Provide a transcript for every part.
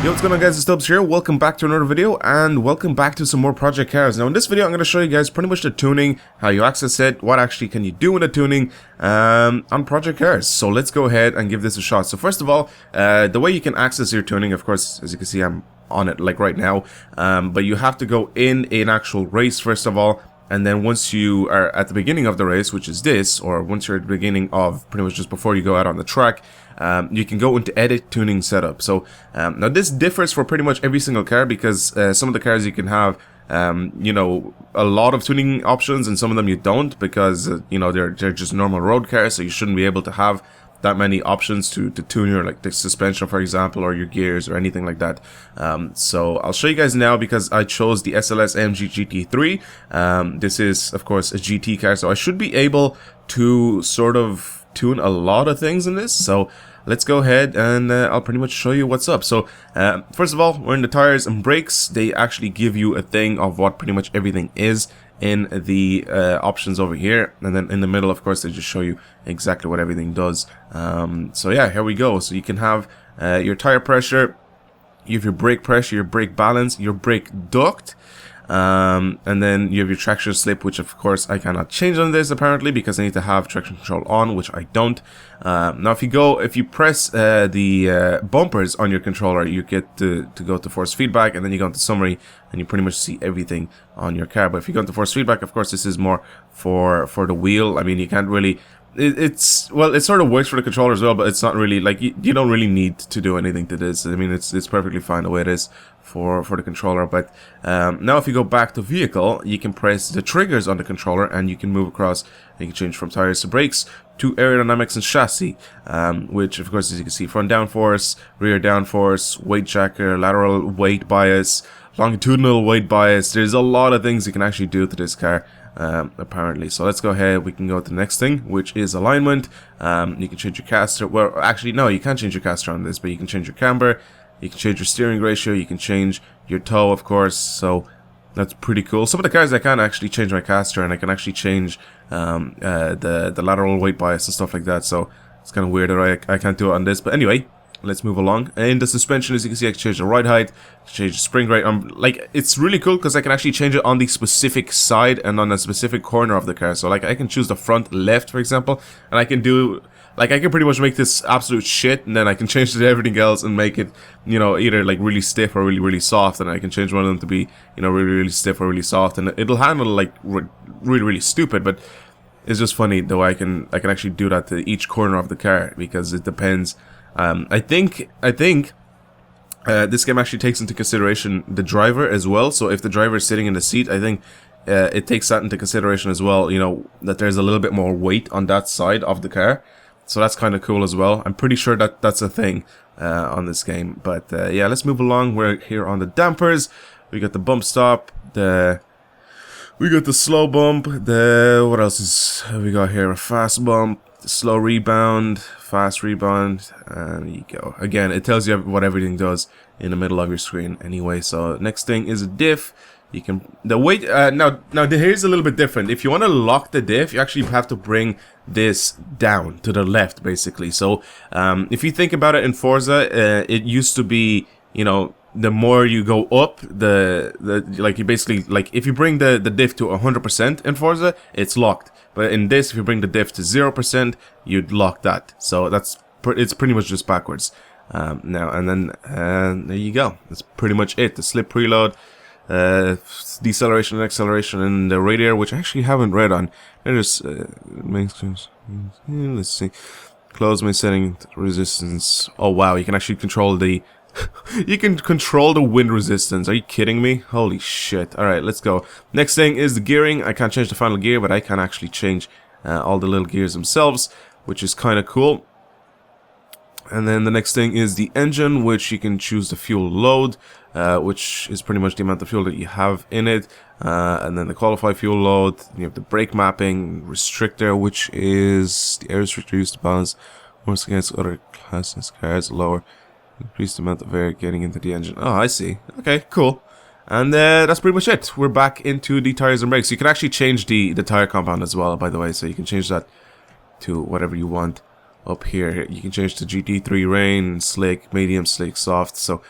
Yo, what's going on guys, it's Stubbs here. Welcome back to another video and welcome back to some more Project Cars. Now in this video I'm going to show you guys pretty much the tuning, how you access it, what actually can you do with the tuning on Project Cars. So let's go ahead and give this a shot. So first of all, the way you can access your tuning, of course, as you can see I'm on it like right now, but you have to go in an actual race first of all. And then once you are at the beginning of the race, which is this, or once you're at the beginning of pretty much just before you go out on the track, you can go into edit tuning setup. So now this differs for pretty much every single car because some of the cars you can have, you know, a lot of tuning options and some of them you don't because, you know, they're just normal road cars. So you shouldn't be able to have that many options to tune your, like the suspension, for example, or your gears or anything like that. So I'll show you guys now because I chose the Sls Amg Gt3. This is, of course, a GT car, so I should be able to sort of tune a lot of things in this. So let's go ahead and I'll pretty much show you what's up. So first of all, we're in the tires and brakes. They actually give you a thing of what pretty much everything is in the options over here, and then in the middle, of course, they just show you exactly what everything does. So yeah, here we go. So you can have your tire pressure, you have your brake pressure, your brake balance, your brake duct, and then you have your traction slip, which of course I cannot change on this apparently because I need to have traction control on, which I don't. Now if you press the bumpers on your controller, you get to go to force feedback, and then you go into summary and you pretty much see everything on your car. But if you go into force feedback, of course this is more for the wheel. I mean, you can't really, it's well, it sort of works for the controller as well, but it's not really like you don't really need to do anything to this. I mean, it's perfectly fine the way it is for the controller. But now if you go back to vehicle, you can press the triggers on the controller and you can move across. You can change from tires to brakes to aerodynamics and chassis, which of course, as you can see, front downforce, rear downforce, weight jacker, lateral weight bias, longitudinal weight bias. There's a lot of things you can actually do to this car, apparently. So let's go ahead, we can go to the next thing, which is alignment. You can change your caster. Well, actually no, you can't change your caster on this, but you can change your camber, you can change your steering ratio, you can change your toe, of course. So that's pretty cool. Some of the cars I can actually change my caster, and I can actually change the lateral weight bias and stuff like that. So it's kind of weird that I can't do it on this, but anyway, let's move along. In the suspension, as you can see, I can change the ride height, change the spring rate. Like, it's really cool because I can actually change it on the specific side and on a specific corner of the car. So like I can choose the front left, for example, and I can do, like, I can pretty much make this absolute shit, and then I can change it to everything else and make it, you know, either like really stiff or really, really soft. And I can change one of them to be, you know, really, really stiff or really soft, and it'll handle like really, really stupid. But it's just funny the way I can actually do that to each corner of the car because it depends. I think this game actually takes into consideration the driver as well. So if the driver is sitting in the seat, I think it takes that into consideration as well. You know, that there's a little bit more weight on that side of the car. So that's kind of cool as well. I'm pretty sure that that's a thing on this game. But yeah, let's move along. We're here on the dampers. We got the bump stop. We got the slow bump. What else is we got here? A fast bump, the slow rebound, fast rebound, and there you go. Again, it tells you what everything does in the middle of your screen anyway. So next thing is a diff. You can, the weight, now here's a little bit different. If you want to lock the diff, you actually have to bring this down to the left, basically. So if you think about it in Forza, it used to be, you know, the more you go up, the like you basically, like if you bring the diff to 100% in Forza, it's locked. But in this, if you bring the diff to 0%, you'd lock that. So it's pretty much just backwards. Now and then, there you go. That's pretty much it. The slip preload, deceleration and acceleration, and the radiator, which I actually haven't read on. Let's see. Close my setting resistance. Oh wow, you can actually control the you can control the wind resistance. Are you kidding me? Holy shit. Alright, let's go. Next thing is the gearing. I can't change the final gear, but I can actually change all the little gears themselves, which is kind of cool. And then the next thing is the engine, which you can choose the fuel load, which is pretty much the amount of fuel that you have in it. And then the qualify fuel load. You have the brake mapping, restrictor, which is the air restrictor used to balance once against other classes cars, lower. Increase the amount of air getting into the engine. Oh, I see. Okay, cool. And that's pretty much it. We're back into the tires and brakes. You can actually change the tire compound as well, by the way. So you can change that to whatever you want up here. You can change to GT3 rain, slick, medium, slick, soft. So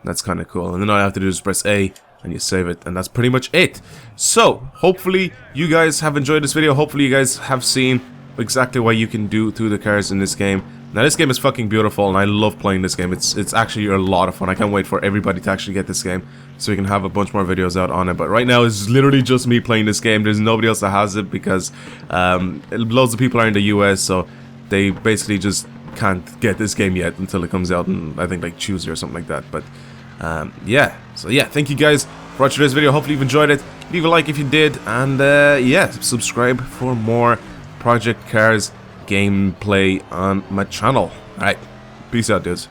That's kind of cool. And then all I have to do is press A and you save it, and that's pretty much it. So hopefully you guys have enjoyed this video. Hopefully you guys have seen exactly what you can do through the cars in this game. Now this game is fucking beautiful, and I love playing this game. It's actually a lot of fun. I can't wait for everybody to actually get this game so we can have a bunch more videos out on it. But right now it's literally just me playing this game. There's nobody else that has it because loads of people are in the US, so they basically just can't get this game yet until it comes out in, I think, like Tuesday or something like that. But yeah, so yeah, thank you guys for watching this video. Hopefully you've enjoyed it. Leave a like if you did, and yeah, subscribe for more Project Cars gameplay on my channel. Alright, peace out, dudes.